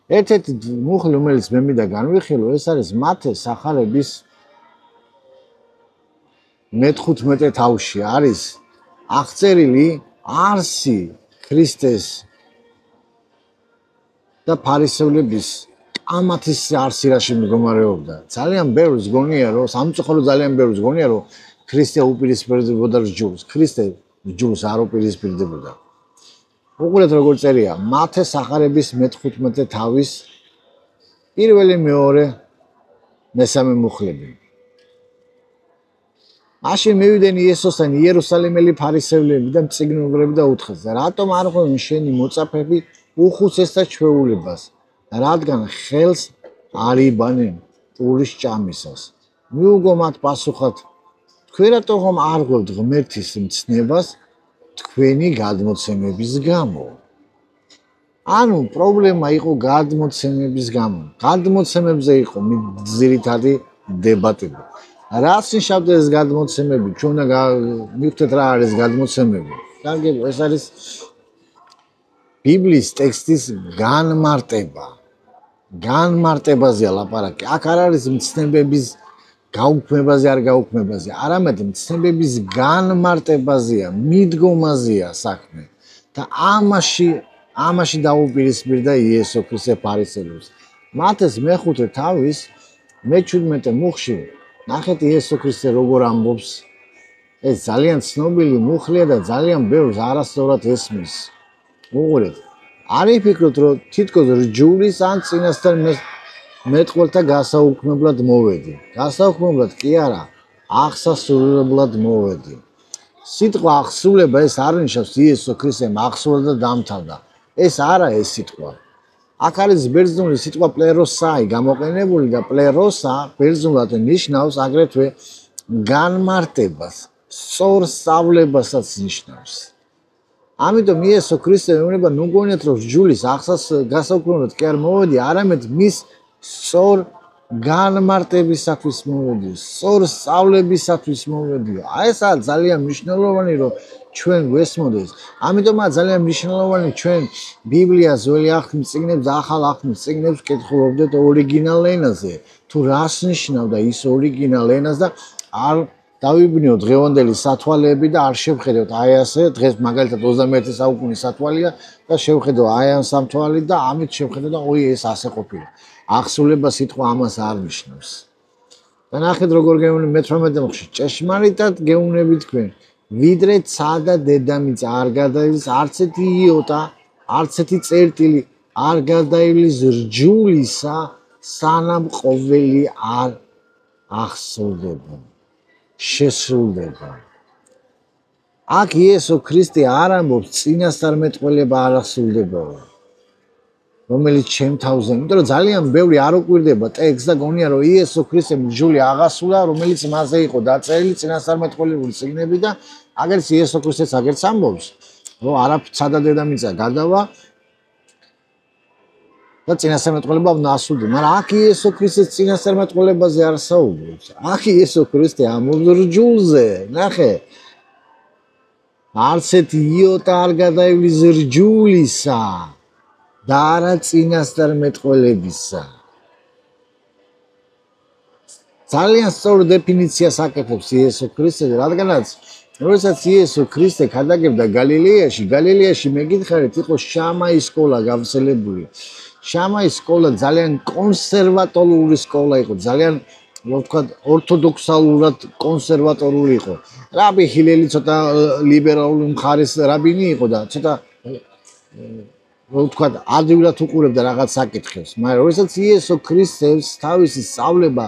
ერთ-ერთი მუხლი, რომელიც მე მინდა განვიხილო, ეს არის მათე სახარების მე-15 თავში არის აღწერილი არსი ქრისტეს და ფარისევლების კამათის არსი რაში მდგომარეობდა. ძალიან ბევრს გონია, რომ სამწუხარო ძალიან ბევრს გონია, რომ ქრისტე უპირისპირდებოდა რჯულს. ქრისტე რჯულს არ უპირისპირდებოდა. უყურეთ როგორ წერია მათე სახარების მე-15 თავის პირველი, მეორე, მესამე მუხლები. მაშინ მივიდნენ იესოსთან იერუსალიმელი ფარისევლები და მწიგნობრები და უთხრეს: რატომ არ ღვევენ შენი მოწაფეები უხუცესთა ჩვეულებას, რადგან ხელს არ იბანენ პურის ჭამისას? მიუგო მათ პასუხად: თქვენ რატომ არ ღვევთ ღმერთის მცნებას თქვენი გადმოცემების გამო? ანუ პრობლემა იყო გადმოცემების გამო. გადმოცემებზე იყო ძირითადი დებატები. რას ნიშნავდა ეს გადმოცემები? ჩვენ უნდა მივხვდეთ რა არის გადმოცემები. კარგია, ეს არის ბიბლიის ტექსტის განმარტება. განმარტებაზეა ლაპარაკი. აქ არ არის მცნებების გაუქმებაზე, არ გაუქმებაზე, არამედ მცნებების განმარტებაზეა, მიდგომაზეა საქმე. და ამაში დაუპირისპირდა იესო ქრისტე ფარისევლებს. მათეს მე-5 თავის მე-17 მუხლში ნახეთ იესო ქრისტე როგორ ამბობს. ეს ძალიან ცნობილი მუხლია და ძალიან ბევრს არასწორად ესმის. უყურეთ, არ იფიქროთ, რომ თითქოს რჯულის ან წინასწარ მეტყველთა გასაუქმებლად მოვედი. გასაუქმებლად კი არა, აღსასრულებლად მოვედი. სიტყვა აღსრულება ეს არ ნიშნავს იესო ქრისტემ აღსრულა და დამთავრდა. ეს არა ეს სიტყვა. აქ არის ბერძნული სიტყვა პლეროსაი გამოყენებული და პლეროსა ბერძნულად ნიშნავს აგრეთვე განმარტებას, სწორ სწავლებასაც ნიშნავს. ამიტომ იესო ქრისტე მეუბნება, ნუ გონიათ, რომ რჯულის გასაუქმებლად კი არ მოვედი, არამედ მის სწორ განმარტებისათვის მოვედი, სწორ სწავლებისათვის მოვედი. ესაა ძალიან მნიშვნელოვანი, რომ ჩვენ გვესმოდეს. ამიტომაა ძალიან მნიშვნელოვანი ჩვენ ბიბლიას, ძველი აღთქმის წიგნებს და ახალ აღთქმის წიგნებს ვკითხულობდეთ ორიგინალ ენაზე. თუ რას ნიშნავდა ის ორიგინალ ენას და არ დავიბნიოთ დღევანდელი სათვალეები და არ შევხედოთ აი ასე, დღეს მაგალითად 21 საუკუნის სათვალეა და შევხედო აი ამ სამთვალი და ამით შევხედო და ой ეს ასე ყოფილა. აღსრულება სიტყვა ამას არ ნიშნავს. და ნახეთ როგორ გეუბნები მე-18 მუხლში. ჭეშმარიტად გეუბნები თქვენ, ვიდრე ცა და დედამიწა არ გადაივლის, არც ერთი იოტა, არც ერთი წერტილი არ გადაივლის რჯულისა, სანამ ყოველი არ აღსრულდება. შესრულდება. აქ იესო ქრისტე არ ამბობს წინასწარმეტყველება არ აღსრულდებაო, რომელიც ჩემ თავზე, იმიტომ რომ ძალიან ბევრი არ უკვირდება ტექსტს და გონია რომ იესო ქრისტემ რჯული აღასრულა, რომელიც მასზე იყო დაწერილი წინასწარმეტყველებული წიგნები და აგერც იესო ქრისტეც აგერც ამბობს, რომ არაფრ და დედამიწა გადავა და წინასწარმეტყველება უნდა ასრულდეს, მაგრამ აქ იესო ქრისტეს წინასწარმეტყველებაზე არ საუბრობს. აქ იესო ქრისტე ამბობს რჯულზე, ნახე. არც ერთი იოტა არ გადაივლის რჯულისა და არა წინასწარმეტყველებისა. ძალიან სწორ დეფინიციას აკეთებს იესო ქრისტე, რადგანაც როდესაც იესო ქრისტე გადაგებდა გალილეაში მეკითხარით იყო შამაის სკოლა გავრცელებული. შამაის სკოლა ძალიან კონსერვატორული სკოლა იყო, ძალიან ვთქვათ ორთოდოქსალურად კონსერვატორული იყო. რაბი ჰილელი ცოტა ლიბერალური მხარის რაბინი იყო და ცოტა ვთქვათ ადვილად უყურებდა რაღაც საკითხებს, მაგრამ როდესაც იესო ქრისტეს თავისი სწავლება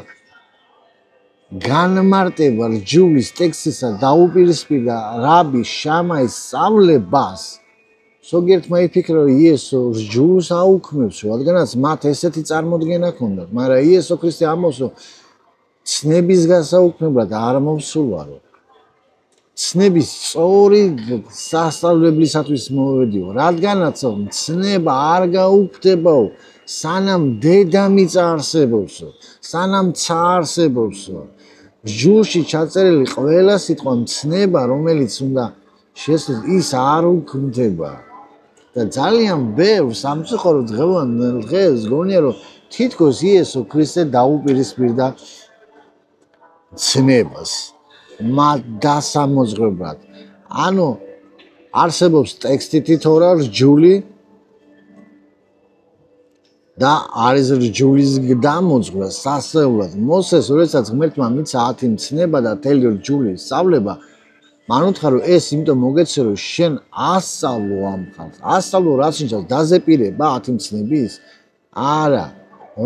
განმარტება რჯულის ტექსტისა დაუპირისპირდა რაბი შამაის სწავლებას, ზოგიერთმა იფიქრა, რომ იესო რჯულს აუქმებს, რადგანაც მათ ესეთი წარმოდგენა ჰქონდათ, მაგრამ იესო ქრისტე ამბობს, რომ ცნების გასაუქმებლად არ მომსულვარო. ცნების სწორი სასწავლებლისათვის მოვედიო, რადგანაც ცნება არ გაუქმდებაო, სანამ დედამიწა არსებობსო, სანამ ცა არსებობსო. რჯულში ჩაწერილი ყველა სიტყვა მცნება, რომელიც უნდა შესულს, ის არ უქმდება. და ძალიან ბევრ სამწუხარო დღეს გონია რომ თითქოს იესო ქრისტე დაუპირისპირდა ცნებას დასამოძღვრებლად. ანუ არსებობს ტექსტითი თორა რჯული და არის რჯულის გამოძღვრა სასწაულად. მოსეს როდესაც ღმერთმა მიცა 10 მცნება და თელი რჯული სწავლება, მან უთხრა რომ ეს იმიტომ მოგეცე რომ შენ ასწავლო ამ ხალხს. ასწავლო რაც ნიშნავს დაზეპირება 10 მცნების? არა.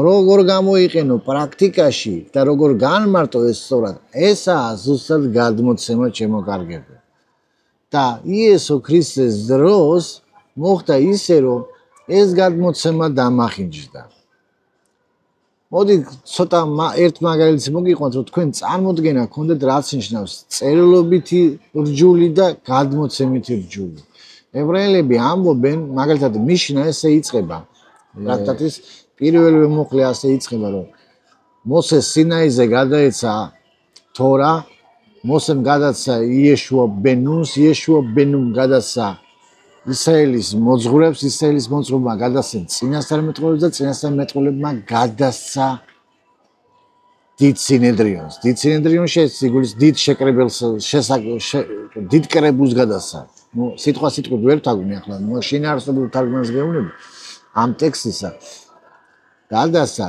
როგორ გამოიყენო პრაქტიკაში და როგორ განმარტო ეს სწორად, ესაა ზუსტად გადმოცემა ჩემო კარგებო. და იესო ქრისტეს დროს მოხდა ისე რომ ეს გადმოცემა დამახინჯდა. მოდი ცოტა ერთ მაგალითს მოგიყვანთ რომ თქვენ წარმოდგენა გქონდეთ რაც ნიშნავს წერილობითი რჯული და გადმოცემითი რჯული. ებრაელები ამბობენ მაგალითად მიშნა ესე იწყება. ტრაქტატის პირველივე მუხლი ასე იწყება რომ მოსეს სინაიზე გადაეცა თორა, მოსემ გადაცა იეშუა ბენუნს, იეშუა ბენუმ გადაცა ისრაელის მოძღვრებს, ისრაელის მოძღვრებმა გადასცენ წინასწარ მეტყველებს და წინასწარ მეტყველებმა გადასცა დიდ სინედრიონს. დიდ სინედრიონში ეს იგულის დიდ შეკრებელს დიდ კრებულს გადასცა. ნუ სიტყვა სიტყვით ვერ თარგმნი ახლა, შინაარსობრივ თარგმანს გეუბნები ამ ტექსტისა. გადასცა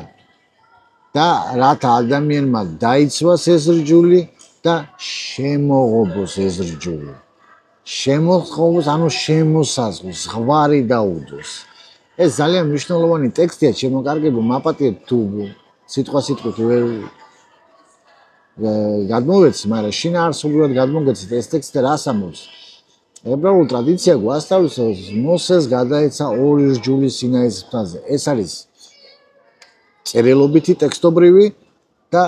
და რათა ადამიანმა დაიცვას ეს რჯული და შემოღობოს ეს რჯული. შემოღობოს, ანუ შემოსაზღვროს, ზღვარი დაუდოს. ეს ძალიან მნიშვნელოვანი ტექსტია, ჩემო კარგებო, მაპატიეთ თუ სიტყვა სიტყვით ვერ გადმოვეცი, მაგრამ შინაარსობრივად გადმოგეცით ეს ტექსტი რას ამბობს? ებრაულ ტრადიცია გვასწავლის, რომ მოსეს გადაეცა 2 რჯული სინაის მთაზე. ეს არის წერილობითი ტექსტობრივი და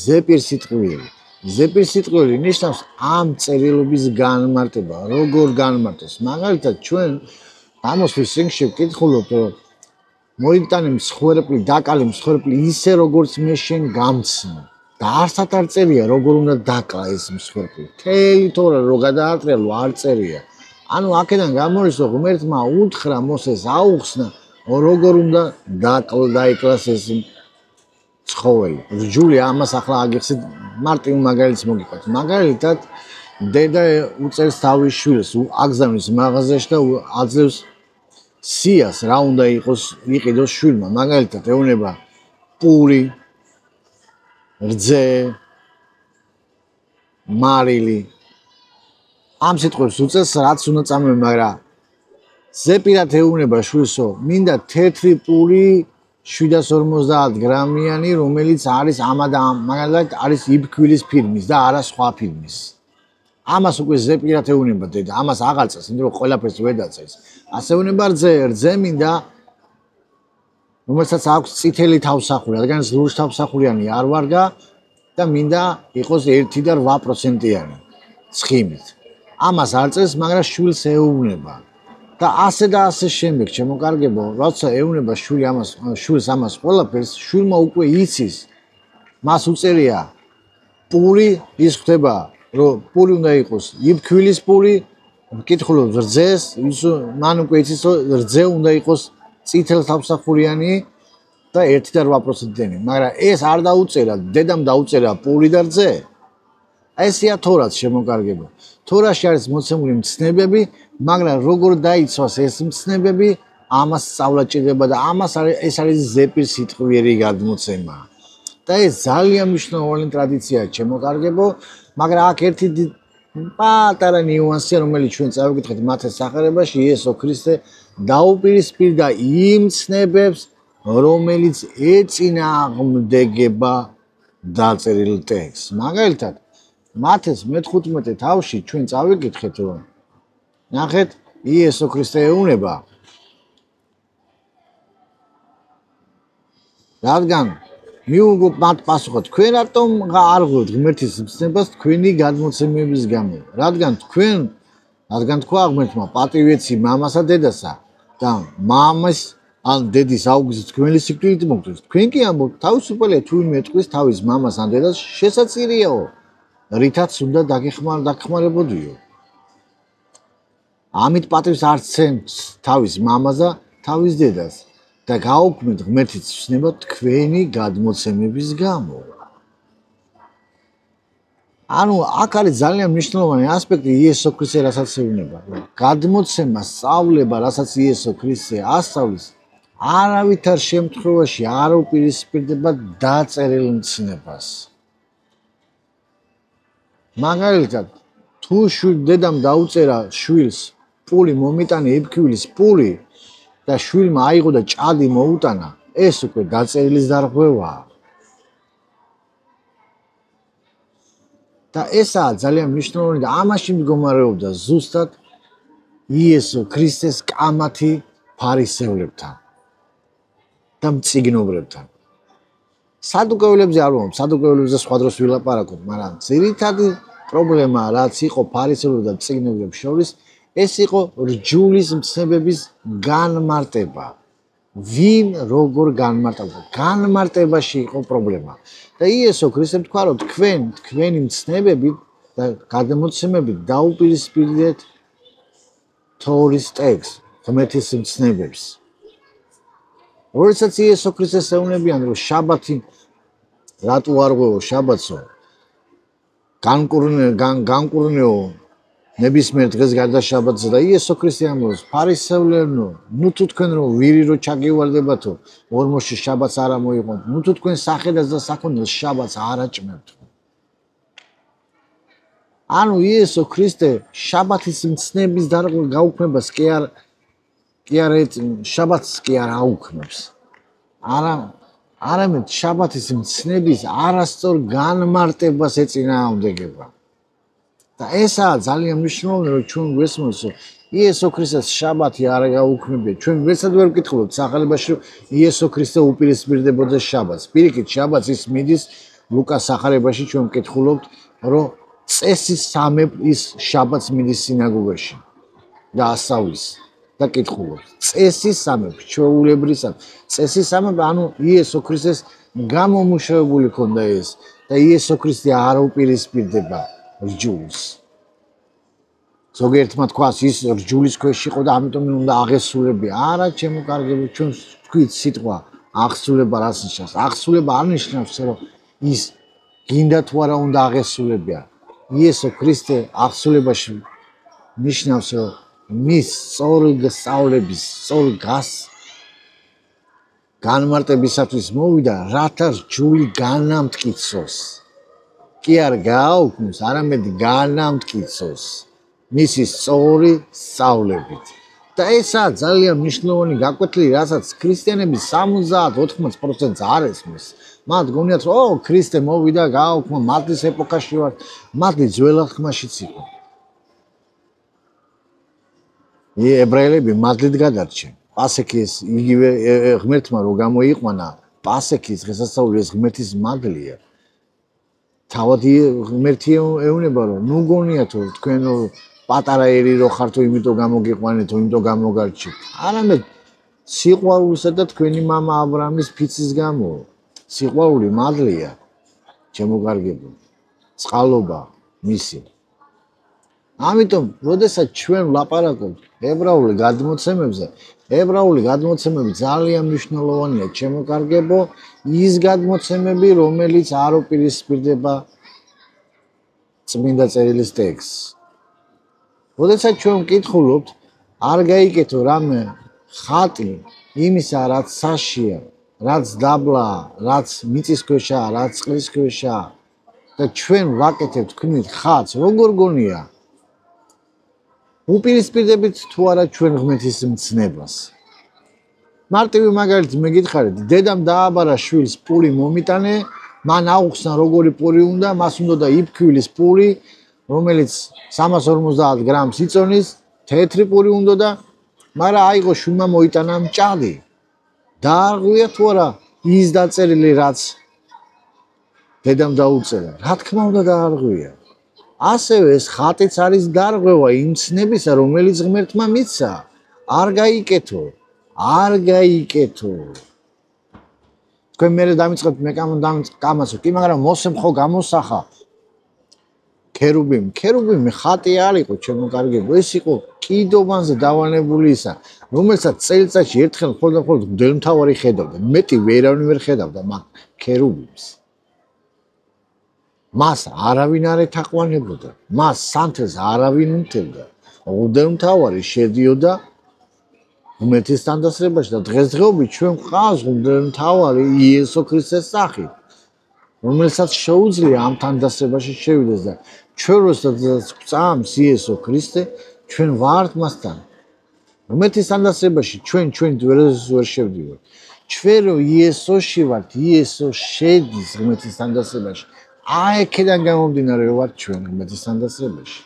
ზეპირსიტყვიერი. ზეპირსიტყვიერი ნიშნავს ამ წერილობის განმარტება, როგორ განმარტოს. მაგალითად, ჩვენ გამოსვლის წინში ვკითხულობთ, რომ მოიტანე მსხვერპლი, დაკალე მსხვერპლი ისე როგორც მე შენ გამცნო. და არსად არ წერია, როგორ უნდა დაკლა ეს მსხვერპლი. მთელი თორა რო გადაატრიალო არ წერია. ანუ აქედან გამოდის, რომ ღმერთმა უთხრა მოსეს აუხსნა, როგორ უნდა დაიკლას ეს ცხოველი. რჯული ამას ახლა აგიხსნით მარტივ მაგალითს მოგიყვათ. მაგალითად, დედა უწევს თავის შვილს, აგზავნის მაღაზიაში და აძლევს სიას, რა უნდა იყიდოს შვილმა. მაგალითად, ეუბნება პური, რძე, მარილი. ამ სიტყვებს უწევს, რაც უნდა წამოე, მაგრამ ზეპირად ეუბნება შვილსო, მინდა თეთრი პური 750 გრამიანი, რომელიც არის ამა და ამ, მაგალითად არის იბქვილის ფირმის და არა სხვა ფირმის. ამას უკვე ზეპირად ეუბნება დედა, ამას აღარ წეს, იმიტომ რომ ყველაფერს ვერ დაწეს. ასე ეუბნება რძე მინდა, რომელსაც აქვს წითელი თავსახური, რადგან ლურჯ თავსახურიანი არ ვარგა და მინდა იყოს 1.8%-იანი ცხიმით. ამას არ წეს, მაგრამ შვილს ეუბნება. და ასე შემდეგ, ჩემო კარგებო, როცა ეუბნება შვილს ამას ყველაფერს, შვილმა უკვე იცის, მას უწერია პური, ის ხდება, რომ პური უნდა იყოს იბქვილის პური, მკითხულობს რძეს, მან უკვე იცის, რომ რძე უნდა იყოს წითელ თავსახურიანი და 1.8%-იანი, მაგრამ ეს არ დაუწერა, დედამ დაუწერა პური და რძე. ესეა თორაც, ჩემო კარგებო. თორაში არის მოცემული მცნებები, მაგრამ როგორ დაიცვას ეს მცნებები, ამას სწავლა ჭირდება და ეს არის ზეპირსიტყვიერი გადმოცემა. და ეს ძალიან მნიშვნელოვანი ტრადიციაა, ჩემო კარგებო, მაგრამ აქ ერთი პატარა ნიუანსია, რომელიც ჩვენ წავიკითხეთ მათეს სახარებაში, იესო ქრისტე დაუპირისპირდა იმ მცნებებს, რომელიც ეწინააღმდეგება დაწერილ ტექსტს. მაგალითად, მათეს მე-15 თავში ჩვენ წავიკითხეთ, რომ ნახეთ, იესო ქრისტე ეუბნება, რადგან მიუგო მათ პასუხა, თქვენ რატომ არ ღვევთ ღმერთის მცნებას თქვენი გადმოცემების გამო? რადგან თქვა ღმერთმა, პატივეცი მამასა დედასა და მამის ან დედის აუგზის თქვენი სიკვდილით მოგწევს. თქვენ კი ამბობთ, თავისუფალია თუ ვინმე ეთყვის თავის მამას ან დედას, შესაძლიაო, რითაც უნდა დაგეხმარებოდიო. ამით პატივს არ სცემს თავის მამას და თავის დედას და გაუქმეთ ღმერთის ცნება თქვენი გადმოცემების გამო. ანუ აქ არის ძალიან მნიშვნელოვანი ასპექტი იესო ქრისტე რასაც ეუბნება. გადმოცემა, სწავლება, რასაც იესო ქრისტე ასწავლის, არავითარ შემთხვევაში არ უპირისპირდება დაწერილ მცნებას. მაგალითად, თუ დედამ დაუწერა შვილს პული მომიტანე იფქვილის პული და შვილმა აიღო და ჭადი მოუტანა, ეს უკვე დაწერილის დარღვევაა. და ესაა ძალიან მნიშვნელოვანი და ამაში მდგომარეობდა ზუსტად იესო ქრისტეს კამათი ფარისევლებთან და მწიგნობრებთან. სადუკეულებზე არ ვამბობ, სადუკეულებზე სხვა დროს ვილაპარაკობ, მაგრამ ძირითადი პრობლემა რაც იყო ფარისევლებს და მწიგნობრებს შორის, ეს იყო რჯულის მცნებების განმარტება. ვინ როგორ განმარტავდა? განმარტებაში იყო პრობლემა. და იესო ქრისტემ თქვა, რომ თქვენი მცნებებით და გადმოცემებით დაუპირისპირდეთ თორის ტექსტს, ღმერთის მცნებებს. როდესაც იესო ქრისტეს ეუბნებიან, რომ შაბათი რატო არ ღვევო შაბათსო? განკურნეო ნებისმიერ დღეს გარდა შაბათზე და იესო ქრისტე ამბობს, ფარისევლებო, ნუ თუ თქვენ რომ ვირი რო ჩაგივარდებათო, ორმოში შაბათს არ მოიყვანთ, ნუ თუ თქვენ სახედას და საქონელს შაბათს არ აჭმევთ. ანუ იესო ქრისტე შაბათის მცნების გაუქმებას კი არ შაბათს კი არ აუქმებს. არამედ შაბათის მცნების არასწორ განმარტებას ეწინააღმდეგება. და ესაა ძალიან მნიშვნელოვანი, რომ ჩვენ გვესმოს, რომ იესო ქრისტეს შაბათი არ გაუქმებია. ჩვენ ვერცად ვერ ვკითხულობთ სახალებაში, რომ იესო ქრისტე უპირისპირდებოდა შაბათს. პირიქით, შაბათს ის მიდის ლუკას სახალებაში ჩვენ ვკითხულობთ, რომ წესის სამებ ის შაბათს მიდის სინაგოგაში და ასწავლის და კითხულობს. წესის სამებ, ჩვეულებრისა, წესის სამებ, ანუ იესო ქრისტეს გამომუშავებული ქონდა ეს და იესო ქრისტე არ უპირისპირდება რჯულს. ზოგიერთმა თქვას ის რჯულის ქვეშ იყო და ამიტომ უნდა აღესრულებია. არა, ჩემო კარგებო, ჩვენ ვთქვით სიტყვა აღსრულება რას ნიშნავს? აღსრულება არ ნიშნავს, რომ ის გინდა თუ არა უნდა აღესრულებია. იესო ქრისტე აღსრულებაში ნიშნავს, რომ მის სწორი სწავლების, სწორი განმარტებისათვის მოვიდა, რათა რჯული განამტკიცოს. კი არ გააუქმოს, არამედ განამტკიცოს მისი სწორი სწავლებით. და ესაა ძალიან მნიშვნელოვანი გაკვეთილი, რასაც ქრისტიანების 70-80% არ ესმის. მათ გონიათ, რომ ქრისტე მოვიდა, გააუქმა, მადლის ეპოქაში ვარ, მადლი ძველ ხმაშიც იყო. ებრაელები მადლით გადარჩენ. პასექის იგივე ღმერთმა რო გამოიყვანა, პასექის დღესასწაული ეს ღმერთის მადლია. თავად ღმერთი ეუბნება, რომ ნუ გონიათ, რომ თქვენ პატარა ერი რო ხართ, იმიტომ გამოგიყვანეთ, იმიტომ გამოგარჩით. არამედ სიყვარულისა და თქვენი მამა აბრაამის ფიცის გამო. სიყვარული მადლია, ჩემო კარგებო, წყალობა მისი. ამიტომ, როდესაც ჩვენ ვლაპარაკობთ ებრაული გადმოცემები ძალიან მნიშვნელოვანია, ჩემო კარგებო, ის გადმოცემები, რომელიც არ უპირისპირდება წმინდა წერილის ტექსტს. როდესაც ჩვენ ვკითხულობთ, არ გაიკეთო რამე ხატი იმისა, რაც საშია, რაც დაბლაა, რაც მიწისქვეშაა, რაც წყლისქვეშაა და ჩვენ ვაკეთებთ თქვით ხატს, როგორ გონია? უპირისპირდებით თუ არა ჩვენ ღმერთის მცნებას. მარტივი მაგალითი მეკითხარით, დედამ დააბარა შვილს პული მომიტანე, მან აუხსნა როგორი პური უნდა, მას უნდა იფქვილის პული, რომელიც 350 გრამს იწონის, თეთრი პური უნდა და მაგრამ აიღო შვილმა მოიტანა მჭადი. დაარღვია თუ არა ის დაწერილი, რაც დედამ დაუწერა? რა თქმა უნდა დაარღვია. ასევე ეს ხატიც არის დარღვევა იმ ცნებისა, რომელიც ღმერთმა მისცა. არ გაიკეთო. თქვენ მერე დამიწყებთ მე კამასო, კი, მაგრამ მოსემ ხო გამოსახა. ქერუბიმი ხატი არ იყო ჩემო კარგებო, ეს იყო კიდობანზე დავანებული ისა, რომელსაც წელიწადში ერთხელ მხოლოდ მღვდელმთავარი ხედავდა, მეტი ვერავინ ვერ ხედავდა მაგ ქერუბიმს. მას არავინ არ ეთაყვანებოდა, მას სანთელს არავინ უთევდა. მღვდელმთავარი შედიოდა ღმერთის თანდასრებაში და დღესდღეობით ჩვენ გვყავს მღვდელმთავარი იესო ქრისტეს სახით, რომელსაც შეუძლია ამ თანდასრებაში შევიდეს და ჩვენ როდესაც გვწამს იესო ქრისტე, ჩვენ ვართ მასთან. ღმერთის თანდასრებაში ჩვენ ვერ შევდივართ. ჩვენ რო იესოში ვართ, იესო შედის ღმერთის თანდასრებაში. აი, აქედან გამომდინარე ვართ ჩვენ ღმერთის თანდასრებაში.